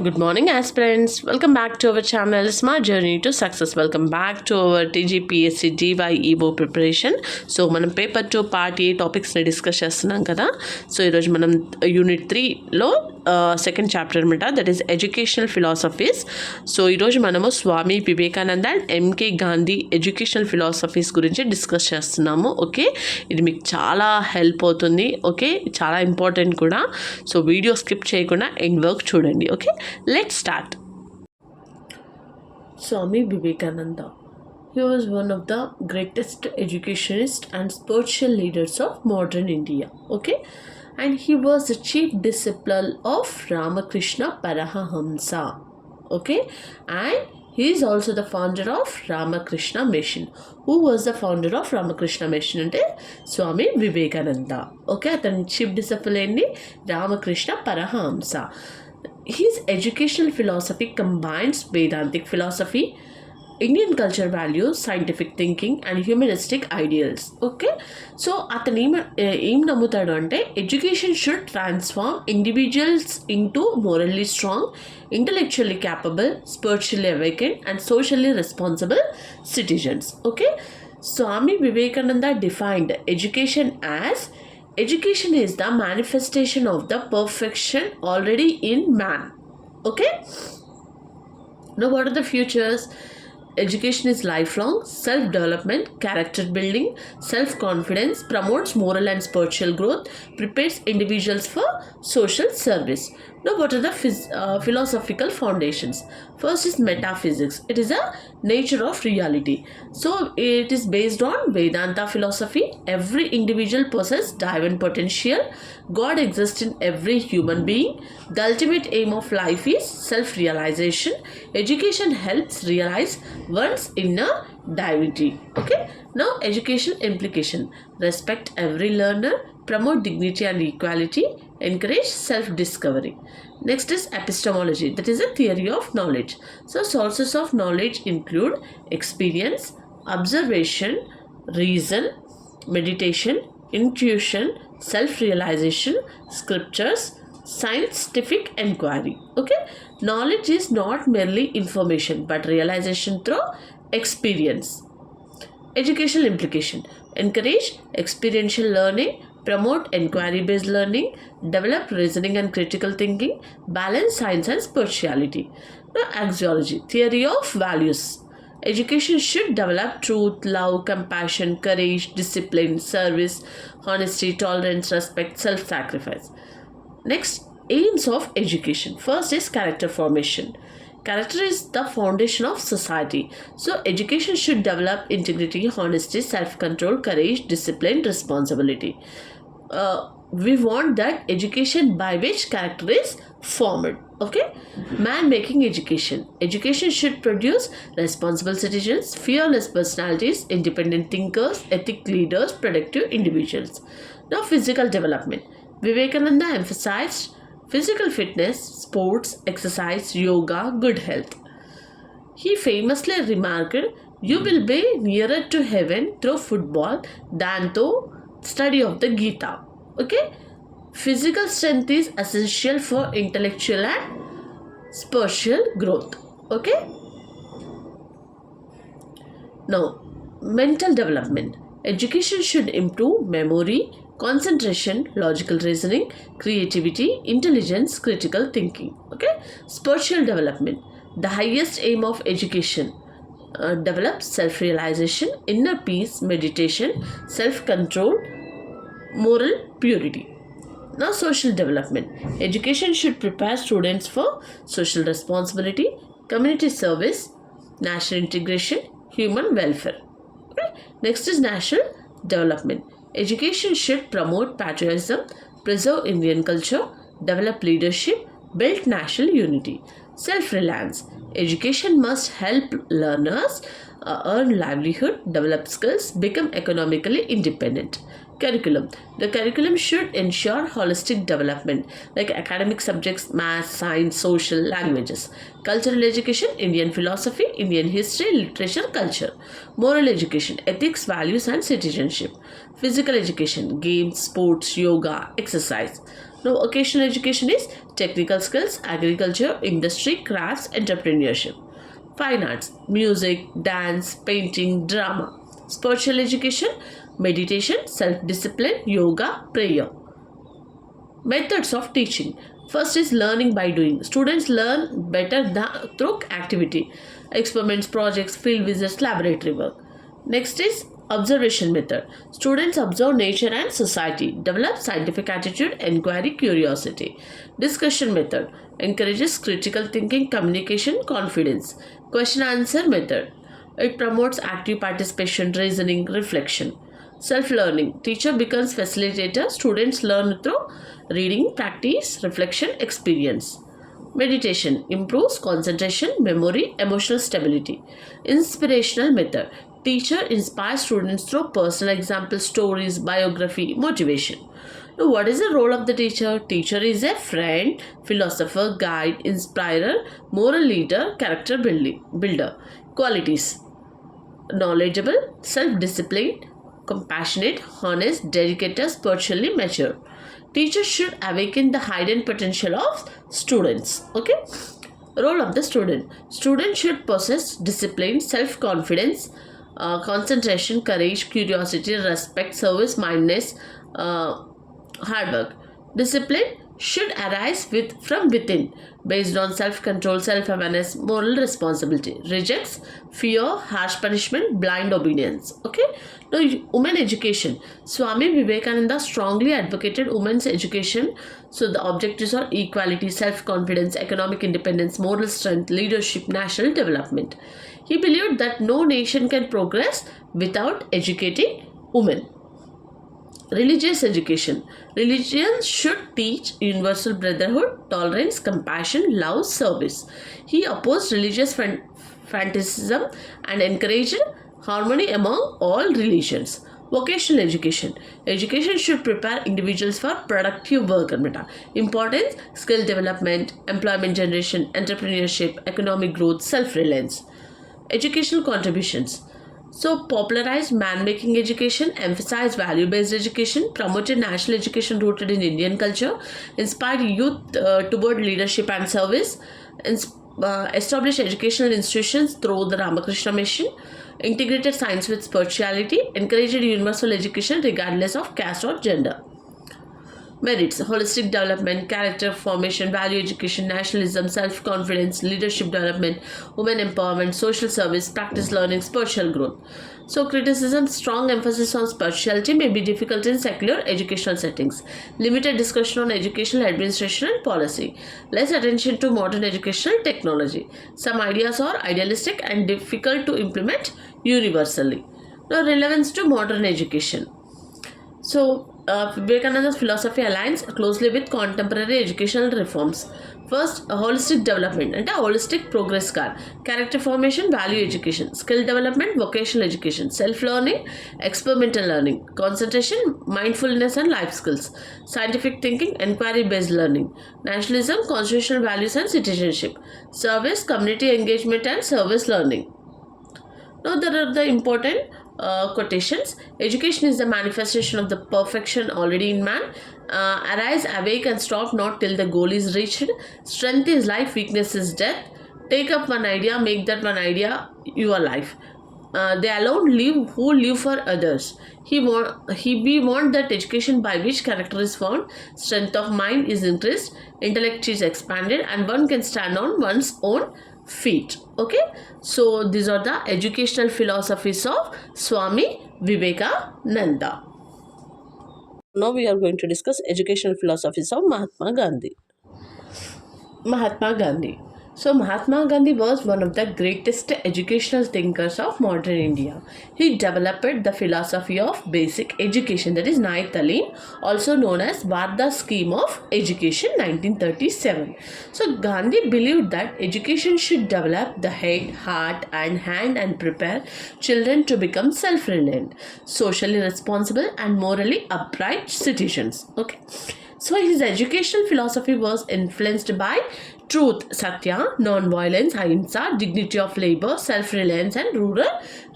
Good morning, aspirants. Welcome back to our channel, Smart Journey to Success. Welcome back to our TGPSC DyEO preparation. So, మనం paper 2 part A టాపిక్స్ని discuss చేస్తున్నాం కదా. So, ఈరోజు మనం unit 3లో second chapter అనమాట, that is educational philosophies. So, ఈరోజు మనము Swami Vivekananda and MK Gandhi educational philosophies గురించి డిస్కస్ చేస్తున్నాము. ఓకే, ఇది మీకు చాలా హెల్ప్ అవుతుంది. ఓకే, చాలా ఇంపార్టెంట్ కూడా. సో, వీడియో స్కిప్ చేయకుండా ఎండ్ వర్క్ చూడండి. Okay, let's start. Swami Vivekananda. He was one of the greatest educationists and spiritual leaders of modern India. Okay, and he was the chief disciple of Ramakrishna Parahamsa. Okay, and he is also the founder of Ramakrishna Mission. Who was the founder of Ramakrishna Mission? Ante Swami Vivekananda. Okay, atani chief disciple endi Ramakrishna Parahamsa. His educational philosophy combines Vedantic philosophy, Indian culture values, scientific thinking and humanistic ideals. Okay, so atani em namutadu ante education should transform individuals into morally strong, intellectually capable, spiritually awakened and socially responsible citizens. Okay, Swami Vivekananda defined education as education is the manifestation of the perfection already in man. Okay, now what are the futures? Education is lifelong self-development, character building, self-confidence, promotes moral and spiritual growth, prepares individuals for social service. Now what are the philosophical foundations? First is metaphysics. It is a nature of reality. So it is based on Vedanta philosophy. Every individual possesses divine potential. God exists in every human being. The ultimate aim of life is self-realization. Education helps realize one's inner divinity. Okay, now education implication: respect every learner, promote dignity and equality, encourage self-discovery. Next is epistemology, that is a theory of knowledge. So sources of knowledge include experience, observation, reason, meditation, intuition, self-realization, scriptures, scientific inquiry. Okay, knowledge is not merely information but realization through experience. Educational implication: encourage experiential learning, promote inquiry-based learning, develop reasoning and critical thinking, balance science and spirituality. Now, axiology, theory of values. Education should develop truth, love, compassion, courage, discipline, service, honesty, tolerance, respect, self-sacrifice. Next, aims of education. First is character formation. Character is the foundation of society. So education should develop integrity, honesty, self-control, courage, discipline, responsibility. We want that education by which character is formed. Okay, man making education. Education should produce responsible citizens, fearless personalities, independent thinkers, ethic leaders, productive individuals. Now, physical development. Vivekananda emphasized physical fitness, sports, exercise, yoga, good health. He famously remarked, "You will be nearer to heaven through football than through study of the Gita." Okay, physical strength is essential for intellectual and spiritual growth. Okay, now mental development. Education should improve memory, concentration, logical reasoning, creativity, intelligence, critical thinking. Okay, spiritual development. The highest aim of education: develop self-realization, inner peace, meditation, self-control, moral purity. Now, social development. Education should prepare students for social responsibility, community service, national integration, human welfare. Okay. Next is national development. Education should promote patriotism, preserve Indian culture, develop leadership, build national unity. Self-reliance. Education must help learners earn livelihood, develop skills, become economically independent. Curriculum. The curriculum should ensure holistic development like academic subjects, math, science, social, languages. Cultural education: Indian philosophy, Indian history, literature, culture. Moral education: ethics, values and citizenship. Physical education: games, sports, yoga, exercise. Now, occasional education is technical skills, agriculture, industry, crafts, entrepreneurship. Fine arts, music, dance, painting, drama. Spiritual education, meditation, self-discipline, yoga, prayer. Methods of teaching. First is learning by doing. Students learn better through activity, experiments, projects, field visits, laboratory work. Next is observation method. Students observe nature and society, develop scientific attitude, inquiry, curiosity. Discussion method encourages critical thinking, communication, confidence. Question answer method. It promotes active participation, reasoning, reflection. Self-learning. Teacher becomes facilitator. Students learn through reading, practice, reflection, experience. Meditation improves concentration, memory, emotional stability. Inspirational method. Teacher inspires students through personal examples, stories, biography, motivation. Now, what is the role of the teacher? Teacher is a friend, philosopher, guide, inspirer, moral leader, character builder. Qualities: knowledgeable, self-disciplined, compassionate, honest, dedicated, spiritually mature. Teachers should awaken the hidden potential of students. Okay. Role of the student. Student should possess discipline, self-confidence, concentration, courage, curiosity, respect, service, mindedness, hard work. Discipline should arise from within, based on self-control, self-awareness, moral responsibility. Rejects fear, harsh punishment, blind obedience. Okay. Now, women education. Swami Vivekananda strongly advocated women's education. So the objectives are equality, self-confidence, economic independence, moral strength, leadership, national development. He believed that no nation can progress without educating women. Religious education. Religion should teach universal brotherhood, tolerance, compassion, love, service. He opposed religious fanaticism and encouraged harmony among all religions. Vocational education. Education should prepare individuals for productive work. Importance: skill development, employment generation, entrepreneurship, economic growth, self-reliance. Educational contributions. So, popularized man-making education, emphasized value-based education, promoted national education rooted in Indian culture, inspired youth toward leadership and service, established educational institutions through the Ramakrishna Mission, integrated science with spirituality, encouraged universal education regardless of caste or gender. Merits: holistic development, character formation, value education, nationalism, self-confidence, leadership development, women empowerment, social service, practice learning, spiritual growth. So criticism: strong emphasis on spirituality may be difficult in secular educational settings. Limited discussion on educational administration and policy. Less attention to modern educational technology. Some ideas are idealistic and difficult to implement universally. Now, relevance to modern education. So, Vivekananda's philosophy aligns closely with contemporary educational reforms. First, a holistic development and a holistic progress card. Character formation, value education, skill development, vocational education, self-learning, experimental learning, concentration, mindfulness and life skills, scientific thinking, inquiry-based learning, nationalism, constitutional values and citizenship, service, community engagement and service learning. Now, there are the important quotations. Education is the manifestation of the perfection already in man. Arise, awake and stop not till the goal is reached. Strength is life, weakness is death. Take up one idea, make that one idea your life. They alone live who live for others. We want that education by which character is found, strength of mind is increased, intellect is expanded, and one can stand on one's own feet. Okay, so these are the educational philosophies of Swami Vivekananda. Now we are going to discuss educational philosophies of Mahatma Gandhi. Mahatma Gandhi. So Mahatma Gandhi was one of the greatest educational thinkers of modern India. He developed the philosophy of basic education, that is Nai Talim, also known as Varda Scheme of Education 1937. So Gandhi believed that education should develop the head, heart and hand and prepare children to become self-reliant, socially responsible and morally upright citizens. Okay. So his educational philosophy was influenced by truth, satya, non-violence, ahimsa, dignity of labor, self-reliance and rural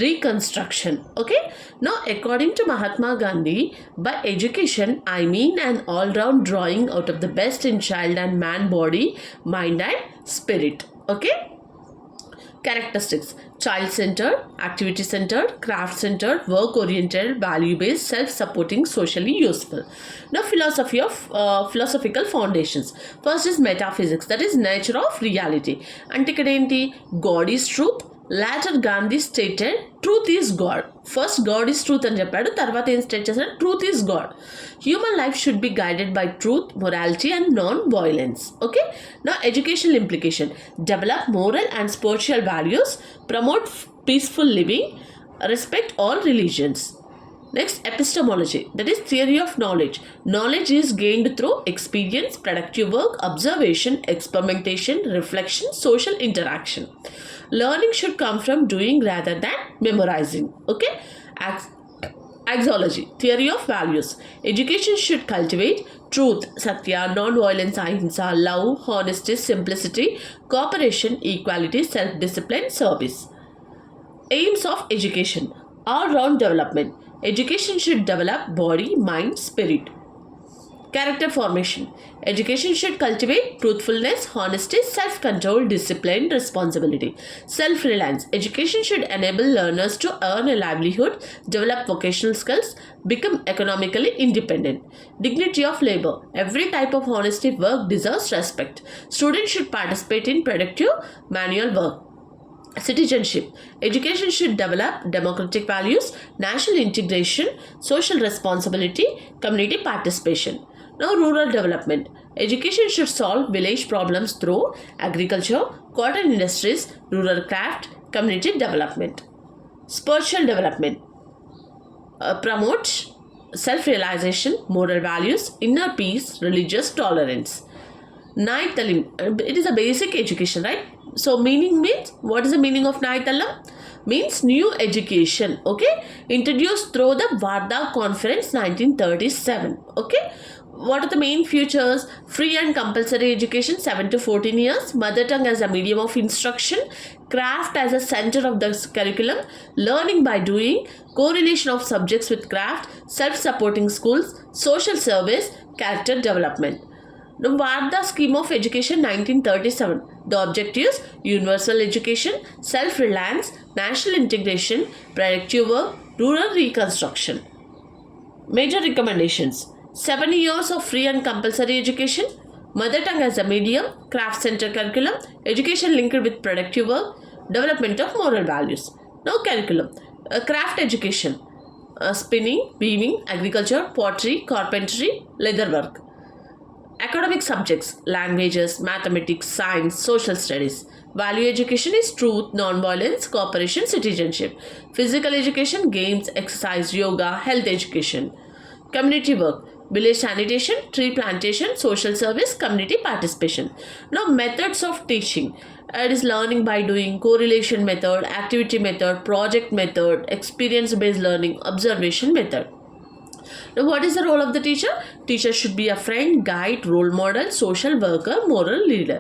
reconstruction. Okay. Now, according to Mahatma Gandhi, by education, I mean an all-round drawing out of the best in child and man body, mind and spirit. Okay. Characteristics: child-centered, activity-centered, craft-centered, work-oriented, value-based, self-supporting, socially useful. Now, philosophical foundations. First is metaphysics, that is nature of reality. Antikadenti, God is truth. Later Gandhi stated truth is God. First God is truth అని చెప్పాడు, తర్వాత ఏం state చేశాడు, truth is God. Human life should be guided by truth, morality and non violence. Okay. నా educational implication: develop moral and spiritual values, promote peaceful living, respect all religions. Next, epistemology, that is theory of knowledge. Knowledge is gained through experience, productive work, observation, experimentation, reflection, social interaction. Learning should come from doing rather than memorizing. Okay. Axiology, theory of values. Education should cultivate truth, satya, non-violence, ahimsa, love, honesty, simplicity, cooperation, equality, self-discipline, service. Aims of education: all-round development. Education should develop body, mind, spirit. Character formation: education should cultivate truthfulness, honesty, self-control, discipline, responsibility. Self-reliance: education should enable learners to earn a livelihood, develop vocational skills, become economically independent. Dignity of labor: every type of honest work deserves respect. Students should participate in productive manual work. Citizenship: education should develop democratic values, national integration, social responsibility, community participation. Now, rural development: education should solve village problems through agriculture, cotton industries, rural craft, community development. Spiritual development promotes self-realization, moral values, inner peace, religious tolerance. Nai Talim, it is a basic education, right? So meaning means, what is the meaning of Nai Talam? Means new education. Okay, introduced through the Varda Conference 1937. Okay, what are the main features? Free and compulsory education 7 to 14 years, mother tongue as a medium of instruction, craft as a center of the curriculum, learning by doing, correlation of subjects with craft, self-supporting schools, social service, character development. The Varda scheme of education 1937. The objectives: universal education, self-reliance, national integration, productive work, rural reconstruction. Major recommendations: 7 years of free and compulsory education, mother tongue as a medium, craft center curriculum, education linked with productive work, development of moral values. Now, curriculum: craft education, spinning, weaving, agriculture, pottery, carpentry, leatherwork. Academic subjects: languages, mathematics, science, social studies. Value education is truth, non-violence, cooperation, citizenship. Physical education: games, exercise, yoga, health education. Community work: village sanitation, tree plantation, social service, community participation. Now, methods of teaching: it is learning by doing, correlation method, activity method, project method, experience-based learning, observation method. Now, what is the role of the teacher? Teacher should be a friend, guide, role model, social worker, moral leader.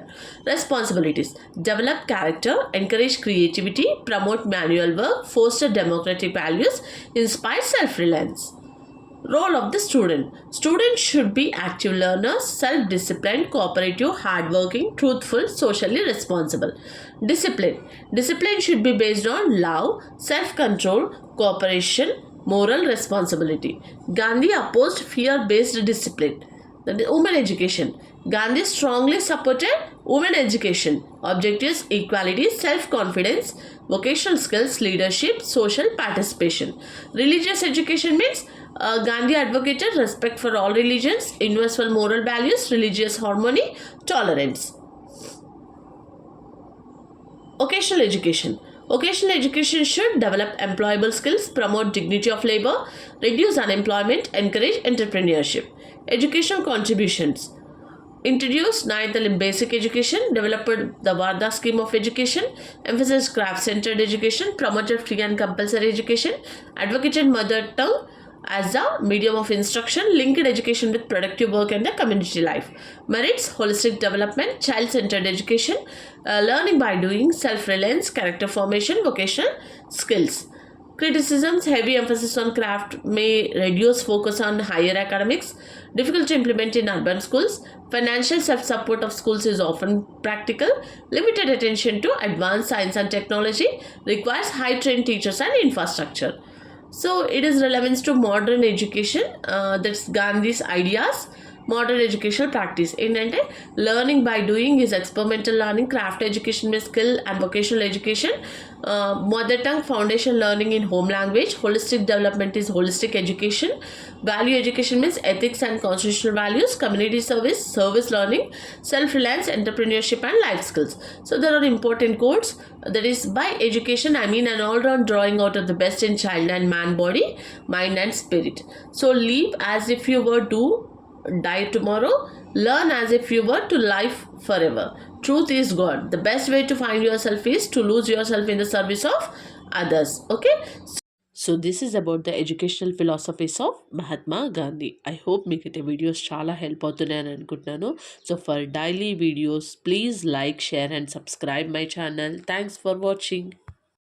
Responsibilities: develop character, encourage creativity, promote manual work, foster democratic values, inspire self-reliance. Role of the student: students should be active learners, self-disciplined, cooperative, hardworking, truthful, socially responsible. Discipline: discipline should be based on love, self-control, cooperation, moral responsibility. Gandhi opposed fear-based discipline. That is women education. Gandhi strongly supported women education. Objectives: equality, self-confidence, vocational skills, leadership, social participation. Religious education means Gandhi advocated respect for all religions, universal moral values, religious harmony, tolerance. Vocational education. Vocational education should develop employable skills, promote dignity of labor, reduce unemployment, encourage entrepreneurship. Educational contributions: introduced ninth in basic education, developed the Varda scheme of education, emphasized craft-centered education, promoted free and compulsory education, advocated mother tongue, as a medium of instruction, linked education with productive work and the community life. Merits: holistic development, child-centered education, learning by doing, self-reliance, character formation, vocational skills. Criticisms: heavy emphasis on craft may reduce focus on higher academics, difficult to implement in urban schools. Financial self support of schools is often practical. Limited attention to advanced science and technology, requires high trained teachers and infrastructure. So it is relevance to modern education, that's Gandhi's ideas. Modern educational practice ఏంటంటే learning by doing is experimental learning, craft education means skill and vocational education, mother tongue foundation learning in home language, holistic development is holistic education, value education means ethics and constitutional values, community service, service learning, self-reliance, entrepreneurship and life skills. So there are important quotes, that is, by education I mean an all-round drawing out of the best in child and man body, mind and spirit. So live as if you were to die tomorrow, learn as if you were to live forever. Truth is God. The best way to find yourself is to lose yourself in the service of others. Okay. So this is about the educational philosophies of Mahatma Gandhi. I hope మీకు videos చాలా help అవుతున్నాయని అనుకుంటున్నాను. So for daily videos please like, share and subscribe my channel. Thanks for watching.